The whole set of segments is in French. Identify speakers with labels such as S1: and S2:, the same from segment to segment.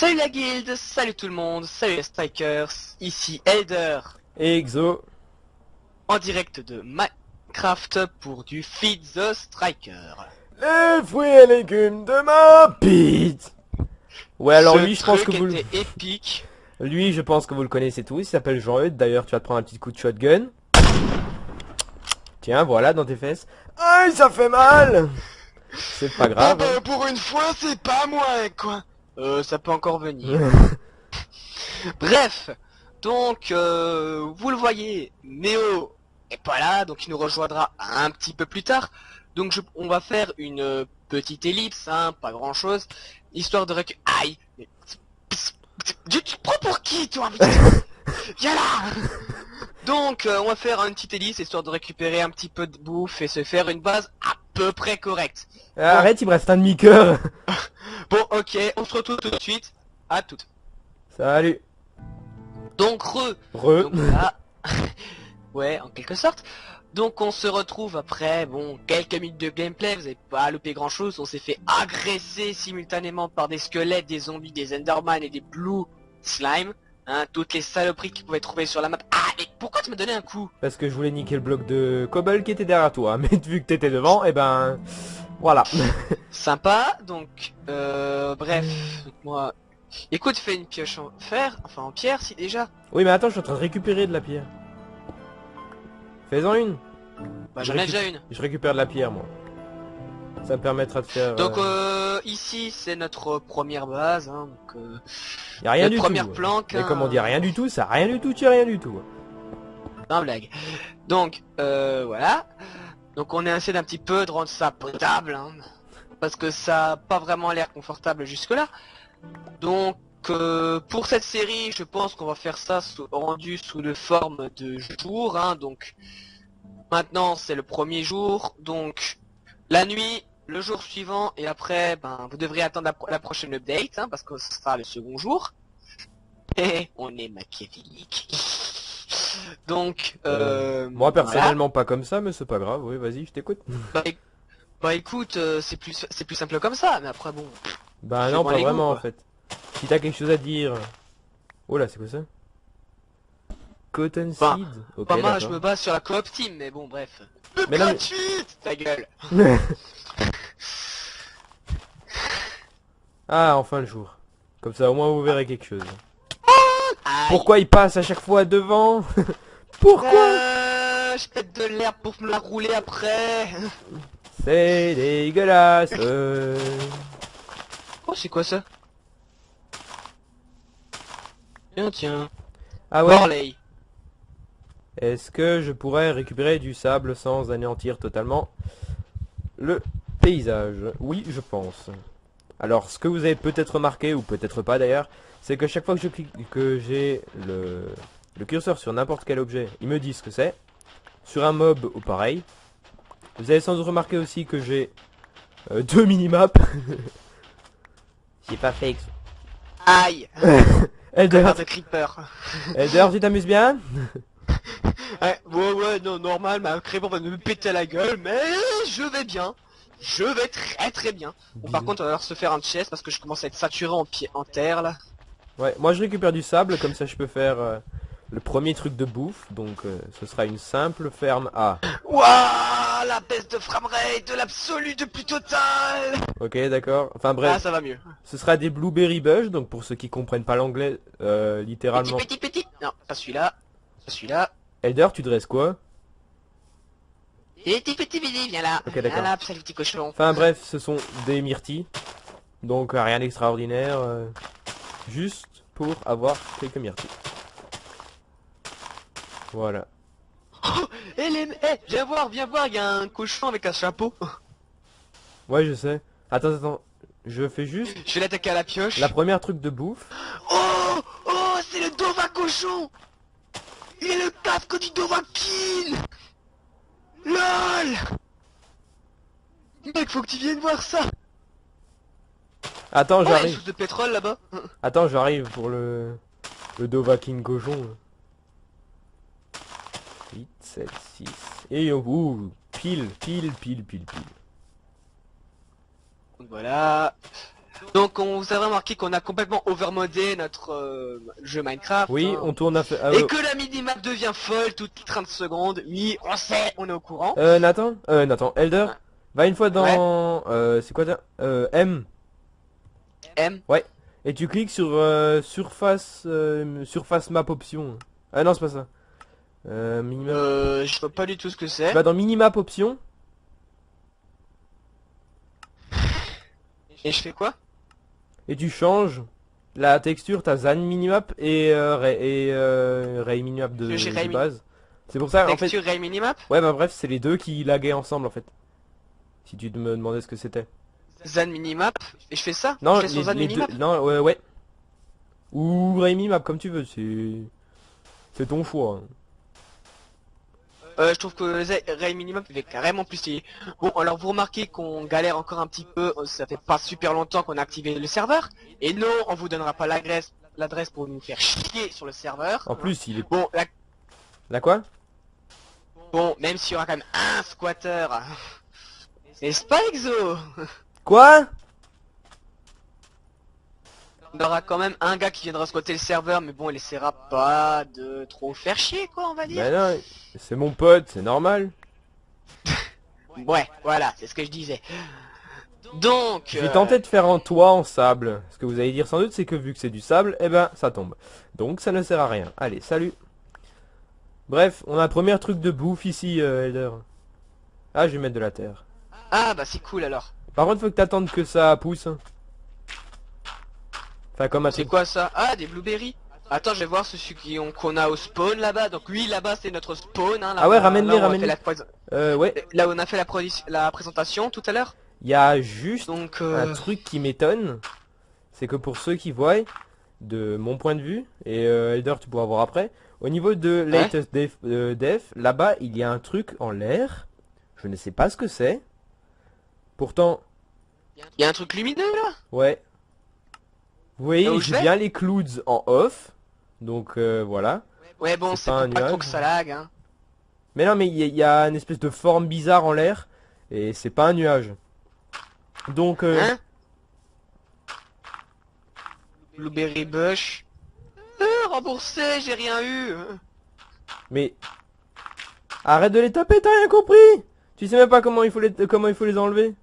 S1: Salut la guilde, salut tout le monde, salut les strikers, ici Elder,
S2: Et Exo.
S1: en direct de Minecraft pour du Feed the Striker.
S2: Les fruits et légumes de ma pizza. Ouais, alors lui, je pense que vous...
S1: était épique.
S2: Lui, je pense que vous le connaissez tous, il s'appelle Jean-Eudes. D'ailleurs, tu vas te prendre un petit coup de shotgun. Tiens, voilà, dans tes fesses. Aïe, ça fait mal. C'est pas grave.
S1: Bah, pour une fois, c'est pas moi, quoi. Ça peut encore venir. Bref, donc, vous le voyez, Néo est pas là, donc il nous rejoindra un petit peu plus tard. Donc on va faire une petite ellipse, hein, pas grand chose, histoire de Aïe mais... Tu te prends pour qui, toi? Viens là. Donc, on va faire une petite ellipse, histoire de récupérer un petit peu de bouffe et se faire une base à peu près correcte.
S2: Arrête, il me reste un demi-cœur.
S1: Bon, ok, on se retrouve tout de suite. À toutes.
S2: Salut.
S1: Donc, Donc là... ouais, en quelque sorte. Donc on se retrouve après, bon, quelques minutes de gameplay, vous avez pas loupé grand chose, on s'est fait agresser simultanément par des squelettes, des zombies, des enderman et des blue slime, hein, toutes les saloperies qu'ils pouvaient trouver sur la map. Ah, mais pourquoi tu me donnais un coup?
S2: Parce que je voulais niquer le bloc de cobble qui était derrière toi, mais vu que t'étais devant, et ben... Voilà.
S1: Sympa, donc, bref, moi... Écoute, fais une pioche en fer, enfin en pierre si déjà.
S2: Oui, mais attends, je suis en train de récupérer de la pierre. Fais-en une.
S1: Bah j'en ai déjà une.
S2: Je récupère de la pierre, moi. Ça me permettra de faire...
S1: Donc ici c'est notre première base, hein, donc
S2: y a rien
S1: notre
S2: du
S1: première
S2: tout.
S1: planque.
S2: Mais
S1: hein,
S2: comme on dit rien du tout, ça a rien du tout, tu as rien du tout.
S1: non blague. Donc voilà. Donc on est essayé d'un petit peu de rendre ça potable, hein, parce que ça a pas vraiment l'air confortable jusque là. Donc pour cette série, je pense qu'on va faire ça rendu sous le forme de jour, hein, donc maintenant c'est le premier jour, donc la nuit, le jour suivant, et après, ben, vous devrez attendre la prochaine update, hein, parce que ce sera le second jour. Et on est machiavélique. Donc,
S2: moi personnellement
S1: voilà.
S2: pas comme ça, mais c'est pas grave, oui vas-y, je t'écoute.
S1: Bah écoute, c'est plus simple comme ça, mais après bon.
S2: Bah
S1: c'est
S2: non,
S1: moins
S2: pas
S1: les goûts,
S2: vraiment en
S1: quoi.
S2: fait. Si t'as quelque chose à dire... Oh là, c'est quoi ça? Cotton
S1: Enfin,
S2: seed. Ok,
S1: pas moi, je
S2: d'accord.
S1: me base sur la coop team, mais bon, bref.
S2: Mais non, mais...
S1: Gratuite, ta gueule.
S2: Ah, enfin le jour. Comme ça, au moins vous verrez quelque chose.
S1: Aïe.
S2: Pourquoi il passe à chaque fois devant? Pourquoi?
S1: Je pète de l'herbe pour me la rouler après.
S2: C'est dégueulasse.
S1: Oh, c'est quoi ça? Tiens.
S2: Ah ouais.
S1: Morley.
S2: Est-ce que je pourrais récupérer du sable sans anéantir totalement le paysage? Oui, je pense. Alors, ce que vous avez peut-être remarqué, ou peut-être pas d'ailleurs, c'est que chaque fois que je clique, que j'ai le curseur sur n'importe quel objet, il me dit ce que c'est. Sur un mob, ou pareil. Vous avez sans doute remarqué aussi que j'ai deux minimaps. J'ai pas fait exprès.
S1: Aïe.
S2: Elder,
S1: Connard de creeper.
S2: Elder, tu t'amuses bien?
S1: Ouais, non, normal, ma creeper va me péter la gueule, mais je vais bien. Je vais très bien. Bon, par contre, on va devoir se faire un chest parce que je commence à être saturé en terre, là.
S2: Ouais, moi je récupère du sable, comme ça je peux faire le premier truc de bouffe. Donc ce sera une simple ferme A.
S1: Ouah, la baisse de framerate de l'absolu de plus total.
S2: Ok, d'accord. Enfin
S1: Ah,
S2: bref,
S1: ça va mieux.
S2: ce sera des blueberry bush, donc pour ceux qui comprennent pas l'anglais, littéralement.
S1: Petit. Non, pas celui-là. Pas celui-là.
S2: Elder, tu dresses quoi?
S1: Petit, viens là.
S2: Ok,
S1: Viens
S2: d'accord.
S1: là, sale petit cochon.
S2: Enfin bref, ce sont des myrtilles. Donc rien d'extraordinaire. Juste pour avoir quelques myrtilles. Voilà.
S1: Viens voir, il y a un cochon avec un chapeau.
S2: Ouais, je sais. Attends. Je fais juste
S1: Je vais l'attaquer à la pioche.
S2: la première truc de bouffe.
S1: Oh, c'est le Dova cochon. Il est le casque du Dovahkiin. LOL. Mec, faut que tu viennes voir ça.
S2: Attends,
S1: Oh, il y a une
S2: j'arrive.
S1: source de pétrole là-bas.
S2: Attends, j'arrive pour le Dovahkiin cochon. 8, 7, 6. Et ouh, pile.
S1: Donc voilà. Donc on vous a remarqué qu'on a complètement overmodé notre jeu Minecraft.
S2: Oui,
S1: hein.
S2: on tourne à fait...
S1: Et que la minimap devient folle toutes les 30 secondes. Oui, on sait, on est au courant.
S2: Nathan, Elder, va une fois dans... c'est quoi ça M.
S1: M.
S2: Ouais. Et tu cliques sur surface map option. Ah non, c'est pas ça. Minimap.
S1: Je vois pas du tout ce que
S2: Tu
S1: c'est.
S2: vas dans minimap option.
S1: Et je fais quoi?
S2: Et tu changes la texture, t'as Zan minimap et Ray minimap
S1: J'ai Ray
S2: de base. C'est pour ça, en fait...
S1: Texture Ray Minimap.
S2: Ouais, bah bref, c'est les deux qui laguaient ensemble, en fait. Si tu me demandais ce que c'était.
S1: Zan Minimap. Et je fais ça?
S2: Non,
S1: Je fais sur Zan
S2: les deux...
S1: Minimap.
S2: Non, ouais. Ou Ray minimap, comme tu veux, c'est ton choix.
S1: Je trouve que Ray Minimap il est carrément plus stylé. Bon, alors vous remarquez qu'on galère encore un petit peu. Ça fait pas super longtemps qu'on a activé le serveur. Et non, on vous donnera pas l'adresse pour nous faire chier sur le serveur.
S2: En plus, il est...
S1: Bon,
S2: Là quoi?
S1: bon, même s'il y aura quand même un squatter. N'est-ce pas, Exo?
S2: Quoi?
S1: On aura quand même un gars qui viendra squatter le serveur, mais bon, il essaiera pas de trop faire chier, quoi, on va dire.
S2: Bah non, c'est mon pote, c'est normal.
S1: Ouais, voilà, c'est ce que je disais. Donc...
S2: J'ai tenté de faire un toit en sable. Ce que vous allez dire sans doute, c'est que vu que c'est du sable, eh ben, ça tombe. Donc ça ne sert à rien. Allez, salut. Bref, on a un premier truc de bouffe ici, Elder. Ah, je vais mettre de la terre.
S1: Ah, bah c'est cool alors.
S2: Par contre, faut que t'attendes que ça pousse. Enfin, comme un
S1: C'est
S2: truc.
S1: quoi ça? Ah, des blueberries. Attends, je vais voir ceux qu'on a au spawn là-bas. Donc oui, là-bas c'est notre spawn. Hein, là,
S2: Ah ouais,
S1: là,
S2: ramène-les,
S1: là où on a
S2: ramène-les.
S1: fait la
S2: Ouais,
S1: là où on a fait la présentation tout à l'heure.
S2: il y a juste
S1: Donc
S2: un truc qui m'étonne. C'est que pour ceux qui voient, de mon point de vue, et Elder, tu pourras voir après, au niveau de latest def, là-bas, il y a un truc en l'air. Je ne sais pas ce que c'est. Pourtant,
S1: il y a un truc lumineux là.
S2: ouais. Vous voyez,
S1: Là où je
S2: j'ai
S1: vais
S2: bien les clouds en off. Donc voilà.
S1: Ouais, bon,
S2: C'est
S1: c'est
S2: pas un
S1: pour pas trop
S2: nuage.
S1: que ça lag. Hein.
S2: Mais non, mais il y a une espèce de forme bizarre en l'air. Et c'est pas un nuage. Donc,
S1: Hein? Blueberry Bush. Remboursé, j'ai rien eu.
S2: mais... Arrête de les taper, t'as rien compris. Tu sais même pas comment il faut les enlever.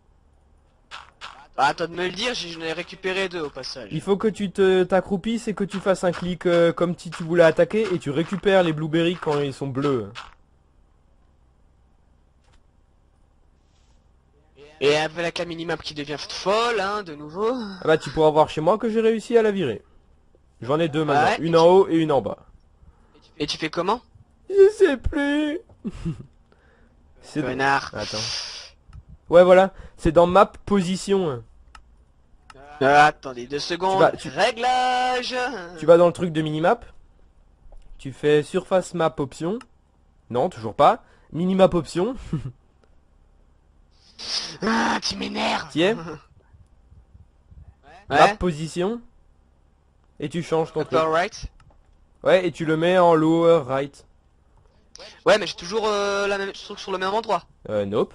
S1: Bah, attends de me le dire, j'en ai récupéré deux au passage.
S2: Il faut que tu t'accroupisses et que tu fasses un clic comme si tu voulais attaquer et tu récupères les blueberries quand ils sont bleus.
S1: Et avec la minimap qui devient folle, hein, de nouveau.
S2: Ah bah tu pourras voir chez moi que j'ai réussi à la virer. J'en ai deux maintenant,
S1: Ouais,
S2: une en haut et une en bas.
S1: Et tu fais comment?
S2: Je sais plus. C'est
S1: Connard.
S2: Attends. Ouais voilà, c'est dans map position.
S1: Attendez 2 secondes.
S2: tu-
S1: Réglage.
S2: Tu vas dans le truc de minimap. Tu fais surface map option. Non, toujours pas. Minimap option.
S1: Ah, tu m'énerves.
S2: T'y es. Map
S1: Ouais.
S2: position. Et tu changes ton
S1: Upper
S2: truc.
S1: right.
S2: Ouais, et tu le mets en lower right.
S1: Ouais, mais j'ai toujours la même truc sur le même endroit.
S2: Nope.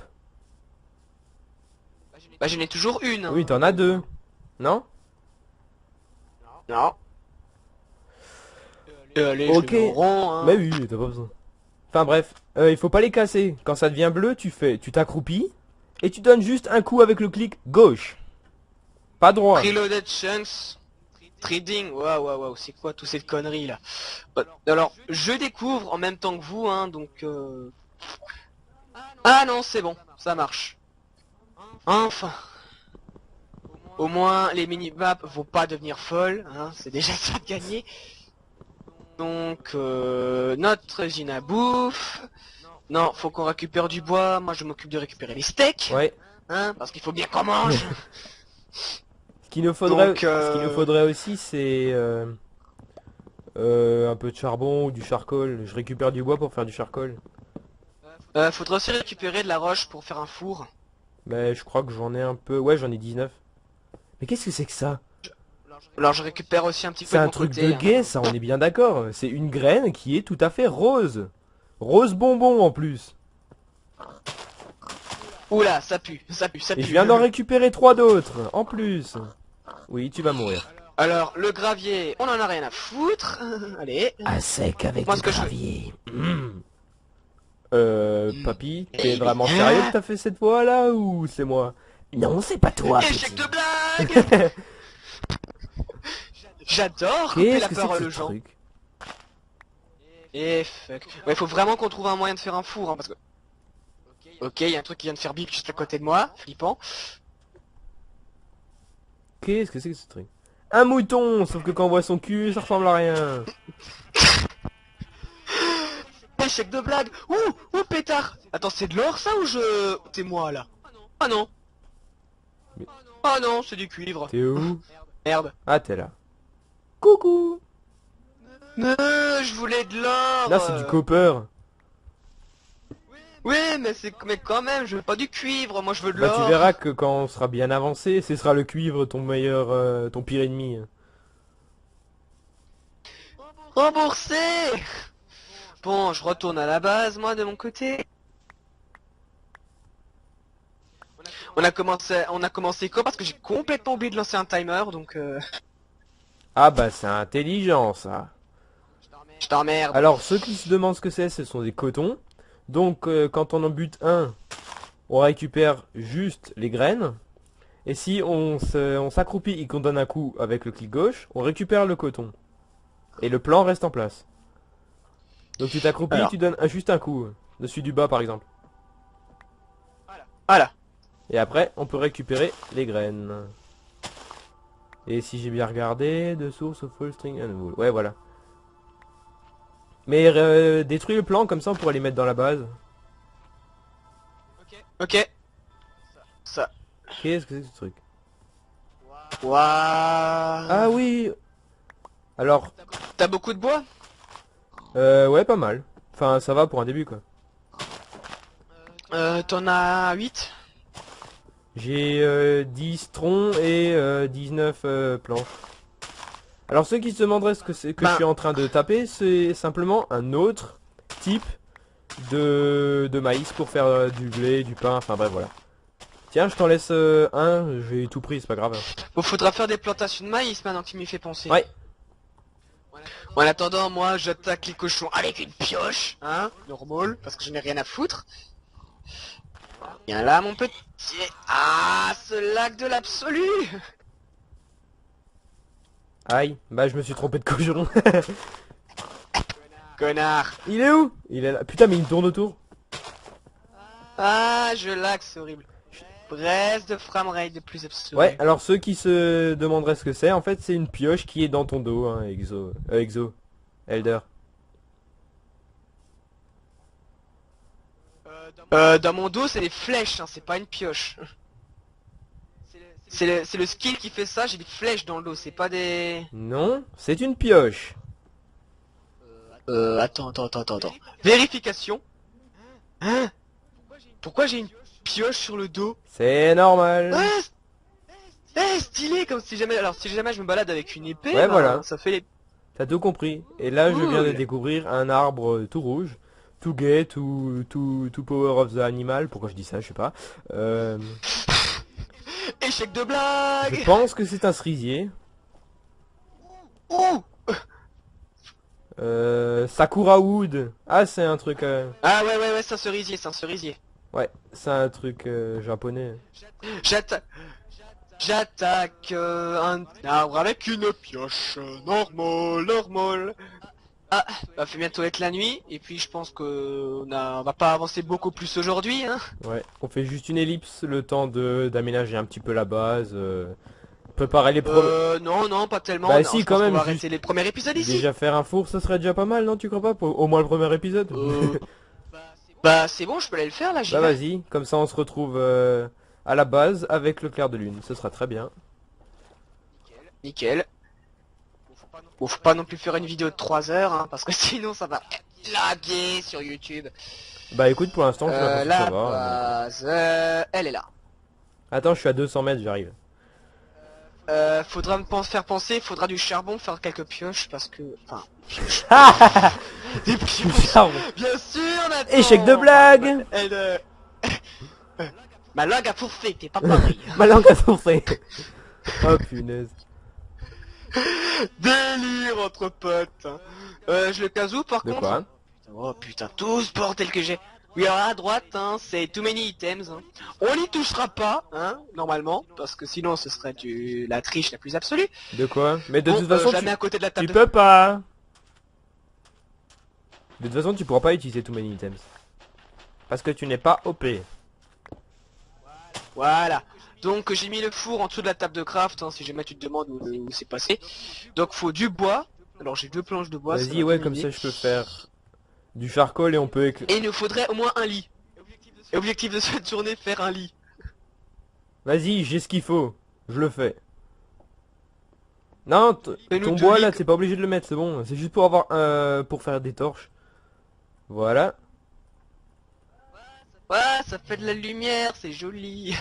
S1: Bah, j'en ai toujours une. Hein.
S2: Oui, t'en as deux. Non?
S1: Non. Allez,
S2: Ok.
S1: je le mets en rond. Hein.
S2: Mais oui, t'as pas besoin. Enfin bref, il faut pas les casser. Quand ça devient bleu, tu t'accroupis. Et tu donnes juste un coup avec le clic gauche. Pas droit.
S1: Preloaded chunks. Trading, waouh, c'est quoi toutes ces conneries là? Alors, je découvre en même temps que vous, hein, donc... Ah non, c'est bon, ça marche. Enfin. Au moins, les mini-maps vont pas devenir folles, hein, c'est déjà ça de gagner. Donc, notre usine à bouffe... Non, faut qu'on récupère du bois, moi je m'occupe de récupérer les steaks,
S2: Ouais.
S1: hein, parce qu'il faut bien qu'on mange.
S2: Ce qu'il nous faudrait,
S1: Donc,
S2: ce qu'il nous faudrait aussi, c'est un peu de charbon ou du charcoal. Je récupère du bois pour faire du charcoal.
S1: Faudrait aussi récupérer de la roche pour faire un four.
S2: Mais je crois que j'en ai un peu. Ouais, j'en ai 19. Mais qu'est-ce que c'est que ça?
S1: Alors je récupère aussi un petit peu
S2: C'est
S1: de
S2: un
S1: mon
S2: truc
S1: côté,
S2: de
S1: hein.
S2: gay, ça, on est bien d'accord. C'est une graine qui est tout à fait rose. Rose bonbon en plus.
S1: Oula, ça pue, ça pue, ça pue.
S2: Et je viens d'en récupérer 3 d'autres, en plus. Oui, tu vas mourir.
S1: Alors, le gravier, on en a rien à foutre. Allez.
S2: À sec avec
S1: Moi,
S2: du
S1: ce que je-
S2: gravier. Papy, t'es vraiment sérieux que t'as fait cette voix là ou c'est moi? Non, c'est pas toi.
S1: Échec
S2: petit.
S1: de blague. J'adore couper
S2: Qu'est-ce
S1: la
S2: que c'est que
S1: parole
S2: ce
S1: aux gens.
S2: truc?
S1: Et fuck. Ouais, faut vraiment qu'on trouve un moyen de faire un four, hein, parce que... Ok, il y a un truc qui vient de faire bip juste à côté de moi, flippant.
S2: Qu'est-ce que c'est que ce truc? Un mouton, sauf que quand on voit son cul, ça ressemble à rien.
S1: Échec de blague. Ouh, pétard. Attends, c'est de l'or ça ou je... T'es moi là? Ah non.
S2: Mais-
S1: Ah non, c'est du cuivre.
S2: T'es où?
S1: Merde.
S2: Ah, t'es là. Coucou.
S1: Je voulais de l'or.
S2: Là, c'est du copper.
S1: Oui, mais quand même, je veux pas du cuivre, moi je veux de
S2: Bah,
S1: l'or.
S2: tu verras que quand on sera bien avancé, ce sera le cuivre ton meilleur, ton pire ennemi.
S1: Remboursé. Bon, je retourne à la base, moi, de mon côté. On a commencé quoi? Parce que j'ai complètement oublié de lancer un timer, donc
S2: Ah bah, c'est intelligent, ça.
S1: je t'emmerde.
S2: Alors, ceux qui se demandent ce que c'est, ce sont des cotons. Donc, quand on en bute un, on récupère juste les graines. Et si on s'accroupit et qu'on donne un coup avec le clic gauche, on récupère le coton. Et le plan reste en place. Donc tu t'accroupis,
S1: Alors.
S2: tu donnes juste un coup. Dessus du bas par exemple.
S1: Voilà.
S2: Et après, on peut récupérer les graines. Et si j'ai bien regardé, de source of full string and wool. Ouais, voilà. Mais détruis le plan, comme ça on pourrait les mettre dans la base.
S1: Ok. Ça.
S2: Qu'est-ce que c'est que ce truc?
S1: Waouh.
S2: Ah oui. Alors,
S1: T'as beaucoup de bois?
S2: ouais, pas mal. Enfin, ça va pour un début, quoi.
S1: T'en as 8?
S2: J'ai 10 troncs et 19 planches. Alors ceux qui se demanderaient ce que c'est que je suis en train de taper, c'est simplement un autre type de maïs pour faire du blé, du pain, enfin bref voilà. Tiens, je t'en laisse un, j'ai tout pris, c'est pas grave.
S1: Bon, faudra faire des plantations de maïs maintenant que tu m'y fais penser.
S2: Ouais.
S1: En attendant, moi, j'attaque les cochons avec une pioche, hein, normal, parce que je n'ai rien à foutre. Viens là, mon petit. Ah, ce lac de l'absolu.
S2: Aïe, bah je me suis trompé de cochon.
S1: Connard.
S2: Il est où? Il est là. Putain, mais il tourne autour.
S1: Ah, je lag, c'est horrible. Brest de framerate de plus absolu.
S2: Ouais, alors ceux qui se demanderaient ce que c'est, en fait c'est une pioche qui est dans ton dos, hein, Exo. Elder.
S1: Dans mon dos, c'est des flèches, hein, c'est pas une pioche. C'est le skill qui fait ça, j'ai des flèches dans le dos, c'est pas des...
S2: Non, c'est une pioche.
S1: Attends. Vérification. Hein? Pourquoi j'ai une pioche sur le dos?
S2: C'est normal.
S1: Stylé, comme si jamais... Alors, si jamais je me balade avec une épée,
S2: Ouais,
S1: ben,
S2: voilà.
S1: ça fait les...
S2: T'as tout compris. Et là, je viens de
S1: Cool.
S2: découvrir un arbre tout rouge. Tout gay, tout power of the animal. Pourquoi je dis ça, je sais pas.
S1: Échec de
S2: Je
S1: blague.
S2: pense que c'est un cerisier.
S1: Ouh.
S2: Sakura Wood. Ah, c'est un truc...
S1: Ah ouais, c'est un cerisier.
S2: Ouais, c'est un truc japonais.
S1: J'attaque un arbre avec une pioche. Normal. Ah, bah fait bientôt être la nuit, et puis je pense que on va pas avancer beaucoup plus aujourd'hui, hein.
S2: Ouais, on fait juste une ellipse, le temps d'aménager un petit peu la base. Préparer les premiers...
S1: Non, pas tellement.
S2: Bah
S1: non,
S2: si,
S1: je
S2: quand
S1: pense qu'on
S2: même,
S1: va
S2: juste-
S1: arrêter les premiers épisodes ici.
S2: Déjà faire un four, ça serait déjà pas mal, non, tu crois pas, pour au moins le premier épisode?
S1: Bah c'est bon, je peux aller le faire là, j'y
S2: Bah
S1: vais.
S2: vas-y, comme ça on se retrouve à la base avec le clair de lune, ce sera très bien.
S1: Nickel. Bon, faut pas non plus faire une vidéo de 3 heures, hein, parce que sinon ça va laguer sur YouTube.
S2: Bah écoute, pour l'instant, je sais pas si
S1: La
S2: ça va.
S1: base, elle est là.
S2: Attends, je suis à 200 mètres, j'arrive.
S1: Faudra faire penser, faudra du charbon, faire quelques pioches, parce que... Enfin... Des pioches. Bien sûr, Nathan.
S2: Échec de blague.
S1: Ma langue a forfait, t'es pas pareil.
S2: Ma langue a soufflé. Oh punaise.
S1: Délire entre potes. Hein. Je le casse où par
S2: De
S1: contre
S2: quoi?
S1: Oh putain, tout ce bordel que j'ai. Oui, alors à droite, hein, c'est too many items. Hein. On n'y touchera pas, hein, normalement, parce que sinon ce serait la triche la plus absolue.
S2: De quoi? Mais de
S1: Bon,
S2: toute façon,
S1: je la mets à côté de la table
S2: tu
S1: de...
S2: peux pas. De toute façon, tu pourras pas utiliser too many items. Parce que tu n'es pas OP.
S1: Voilà. Donc j'ai mis le four en dessous de la table de craft, hein, si jamais tu te demandes où c'est passé. Donc faut du bois. Alors j'ai 2 planches de bois.
S2: Vas-y, ouais, comme ça je peux faire du charcoal et on peut...
S1: Et il nous faudrait au moins un lit. Et objectif de cette journée, faire un lit.
S2: Vas-y, j'ai ce qu'il faut. Je le fais. Non,
S1: Fais-nous
S2: ton
S1: deux
S2: bois
S1: lits.
S2: là, t'es pas obligé de le mettre, c'est bon. C'est juste pour avoir pour faire des torches. Voilà.
S1: Ouais, ça fait de la lumière, c'est joli.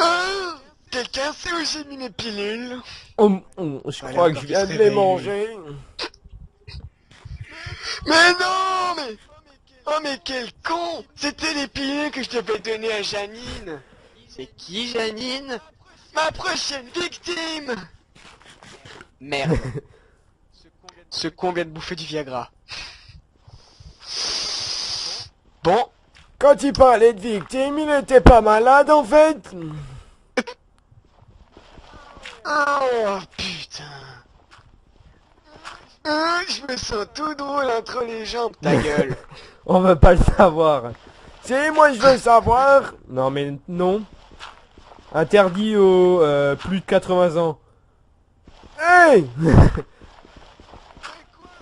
S1: Ah, quelqu'un sait où j'ai mis mes pilules?
S2: Je
S1: Allez,
S2: crois que
S1: encore
S2: je
S1: qu'il
S2: viens
S1: se
S2: de les
S1: réveille,
S2: manger.
S1: Mais non, mais... Oh mais quel con! C'était les pilules que je devais donner à Janine. C'est qui Janine? Ma prochaine victime. Merde. Ce con vient de bouffer du Viagra. Bon.
S2: Quand il parlait de victime, il était pas malade en fait.
S1: Oh putain. Ah, je me sens tout drôle entre les jambes, ta gueule.
S2: On veut pas le savoir. Si, moi je veux savoir. Non mais non. Interdit aux plus de 80 ans. Hey.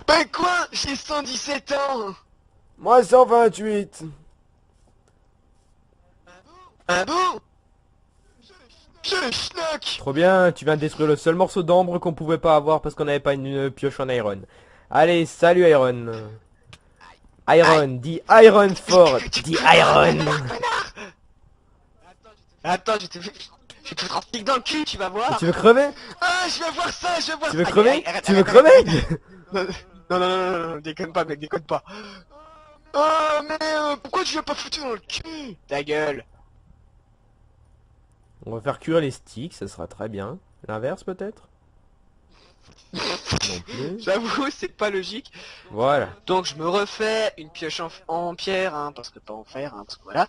S1: Ben quoi? J'ai 117 ans.
S2: Moi 128.
S1: Ah bon? Je schnock.
S2: Trop bien, tu viens de détruire le seul morceau d'ambre qu'on pouvait pas avoir parce qu'on n'avait pas une pioche en iron. Allez, salut Iron. Iron, dit Iron Fort, dit Iron.
S1: Attends, je vais te faire un pic dans le cul, tu vas voir.
S2: Tu veux crever?
S1: Ah, je vais voir ça, je vais voir
S2: Tu veux
S1: ça.
S2: crever?
S1: Aïe, aïe, arrête,
S2: Tu veux
S1: arrête,
S2: crever?
S1: arrête. Non, non, non, non, non, déconne pas, mec, déconne pas. Oh, mais pourquoi tu l'as pas foutu dans le cul? Ta gueule.
S2: On va faire cuire les sticks, ça sera très bien. L'inverse peut-être? Non plus.
S1: J'avoue, c'est pas logique.
S2: Voilà.
S1: Donc je me refais une pioche en pierre, hein, parce que pas en fer, hein, parce que voilà.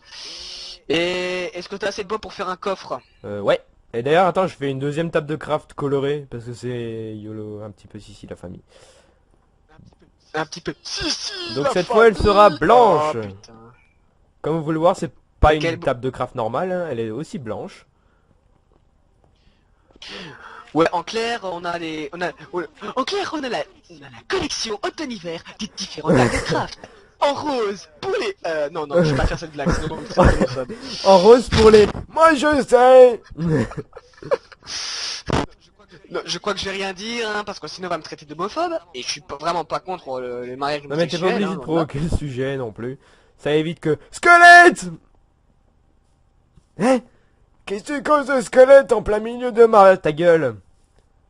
S1: Et est-ce que t'as assez de bois pour faire un coffre?
S2: Ouais. Et d'ailleurs, attends, je fais une deuxième table de craft colorée parce que c'est YOLO un petit peu si la famille.
S1: Un petit peu. Si,
S2: Donc
S1: la
S2: cette fois, elle
S1: famille.
S2: sera blanche.
S1: Oh, putain.
S2: Comme vous pouvez le voir, c'est pas
S1: Mais quelle
S2: une table de craft normale, hein, elle est aussi blanche.
S1: Ouais, en clair, on a en clair, on a la collection automne-hiver des différents tables de craft. En rose, pour les... non, non, je vais pas faire cette blague, sinon c'est homophobe.
S2: En rose pour les... Moi je sais.
S1: Non, je crois que je vais rien dire, hein, parce que sinon on va me traiter d'homophobe. Et je suis vraiment pas contre le mariage
S2: Non mais t'es pas
S1: homosexuel,
S2: obligé
S1: hein,
S2: de
S1: loin
S2: provoquer le sujet non plus. Ça évite que... Squelette. Hein? Qu'est-ce que tu causes de squelette en plein milieu de ma... Ta gueule.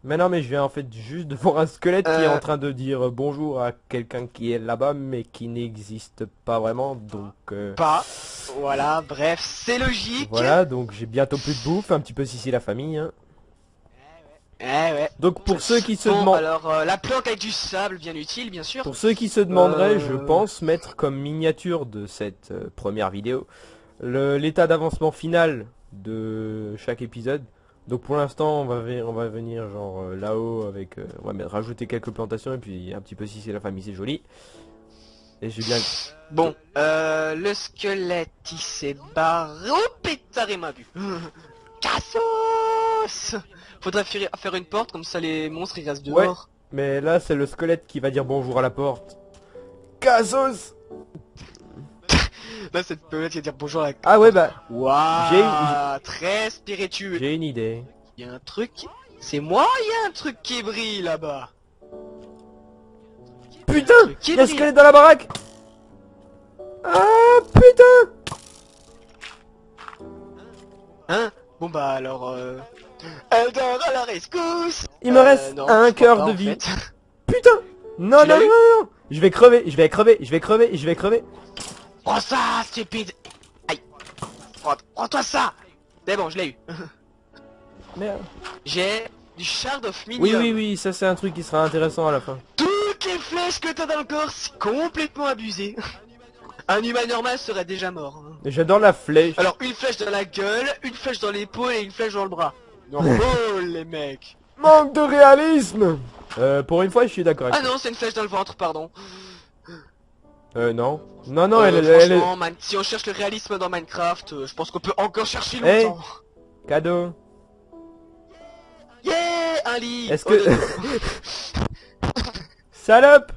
S2: Mais non mais je viens en fait juste de voir un squelette qui est en train de dire bonjour à quelqu'un qui est là-bas mais qui n'existe pas vraiment donc...
S1: Pas. Voilà, bref, c'est logique.
S2: Voilà, donc j'ai bientôt plus de bouffe, un petit peu si la famille. Hein.
S1: Eh ouais.
S2: Donc pour ceux qui se
S1: Bon,
S2: demandent...
S1: alors, la planque avec du sable, bien utile, bien sûr.
S2: Pour ceux qui se demanderaient, je pense mettre comme miniature de cette première vidéo l'état d'avancement final de chaque épisode. Donc pour l'instant on va venir genre là-haut avec... on va rajouter quelques plantations et puis un petit peu si la famille, c'est joli. Et j'ai bien...
S1: Bon, le squelette il s'est barré. Oh pétard, il m'a vu. Cassos. Faudrait faire une porte, comme ça les monstres ils restent dehors.
S2: Ouais, mais là c'est le squelette qui va dire bonjour à la porte. Cassos.
S1: Là c'est le squelette qui va dire bonjour à la...
S2: Ah ouais bah...
S1: Waouh, très spiritueux.
S2: J'ai une idée.
S1: Il y a un truc... C'est moi, il y a un truc qui brille là-bas.
S2: Putain,
S1: Qui
S2: il y a un
S1: brille.
S2: squelette dans la baraque. Ah putain.
S1: Hein? Bon bah alors... Eldor à la rescousse.
S2: Il me reste
S1: non,
S2: un
S1: je crois
S2: cœur
S1: pas,
S2: de
S1: en
S2: vie.
S1: fait.
S2: Putain. Non,
S1: Tu
S2: non,
S1: l'as
S2: non,
S1: eu
S2: non, non. Je vais crever, je vais crever, je vais crever, je vais crever.
S1: Prends ça, stupide. Aïe. Prends-toi ça. C'est bon, je l'ai eu.
S2: Merde.
S1: J'ai du Shard of
S2: Oui,
S1: Minium.
S2: oui, oui, ça c'est un truc qui sera intéressant à la fin.
S1: Toutes les flèches que t'as dans le corps, c'est complètement abusé. Un humain normal serait déjà mort. Hein.
S2: J'adore la flèche.
S1: Alors une flèche dans la gueule, une flèche dans l'épaule et une flèche dans le bras. Normal les mecs.
S2: Manque de réalisme. Pour une fois, je suis d'accord avec
S1: Ah non, c'est une flèche dans le ventre, pardon.
S2: non. Non, non, elle est...
S1: Franchement, si on cherche le réalisme dans Minecraft, je pense qu'on peut encore chercher
S2: Hey.
S1: longtemps.
S2: Cadeau.
S1: Yeah, un lit.
S2: Est-ce
S1: Oh,
S2: que...
S1: non.
S2: Salope.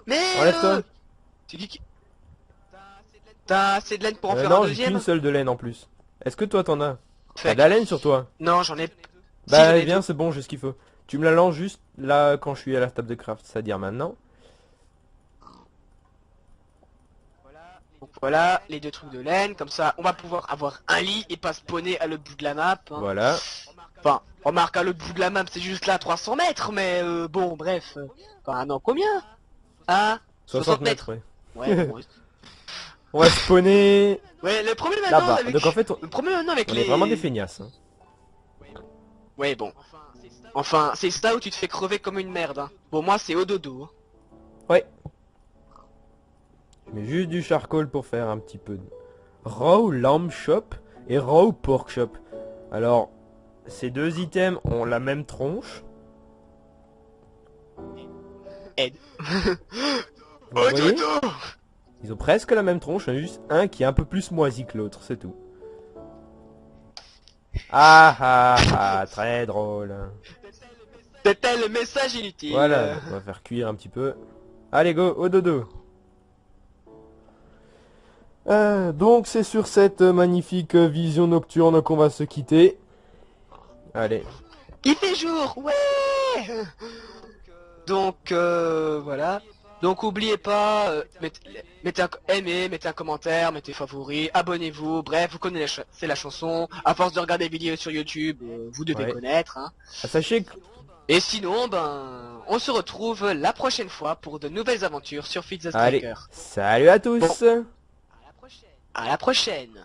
S1: Mais
S2: Enlève-toi.
S1: c'est qui T'as assez de laine pour en faire
S2: Non,
S1: un
S2: j'ai
S1: deuxième?
S2: qu'une seule de laine en plus. Est-ce que toi t'en as? T'as
S1: Fait.
S2: de la laine sur toi?
S1: Non, j'en ai... Si,
S2: Bah
S1: j'en ai
S2: viens,
S1: deux.
S2: c'est bon, j'ai ce qu'il faut. Tu me la lances juste là quand je suis à la table de craft, c'est-à-dire maintenant.
S1: Donc voilà, les deux trucs de laine, comme ça on va pouvoir avoir un lit et pas spawner à l'autre bout de la map. Hein.
S2: Voilà.
S1: Enfin, remarque à l'autre bout de la map, c'est juste là 300 mètres, mais bon, bref. Enfin, non, combien? Ah,
S2: 60 mètres, ouais.
S1: Ouais, bon,
S2: On va spawner
S1: ouais, le problème maintenant
S2: là-bas.
S1: avec...
S2: Donc en fait,
S1: Le problème maintenant avec
S2: on
S1: les...
S2: est vraiment des feignasses. Hein.
S1: Ouais, bon. Enfin, c'est ça où tu te fais crever comme une merde. Hein. Bon, moi, c'est au dodo. Hein.
S2: Ouais. Je mets juste du charcoal pour faire un petit peu de... Raw lamb shop et raw pork shop. Alors, ces deux items ont la même tronche.
S1: Ed.
S2: Vous
S1: Au
S2: voyez,
S1: dodo.
S2: ils ont presque la même tronche, il y en a juste un qui est un peu plus moisi que l'autre, c'est tout. Ah ah ah, très drôle.
S1: C'était le message inutile.
S2: Voilà, on va faire cuire un petit peu. Allez go, au dodo. Donc c'est sur cette magnifique vision nocturne qu'on va se quitter. Allez.
S1: Il fait jour, ouais. Donc voilà. Donc oubliez pas, mettez aimez, mettez un commentaire, mettez favoris, abonnez-vous, bref, vous connaissez c'est la chanson. À force de regarder des vidéos sur YouTube, vous devez
S2: Ouais.
S1: connaître. Hein.
S2: Ah, sachez que...
S1: Et sinon, ben, on se retrouve la prochaine fois pour de nouvelles aventures sur Feed the
S2: Allez,
S1: Striker.
S2: salut à tous.
S1: À la prochaine.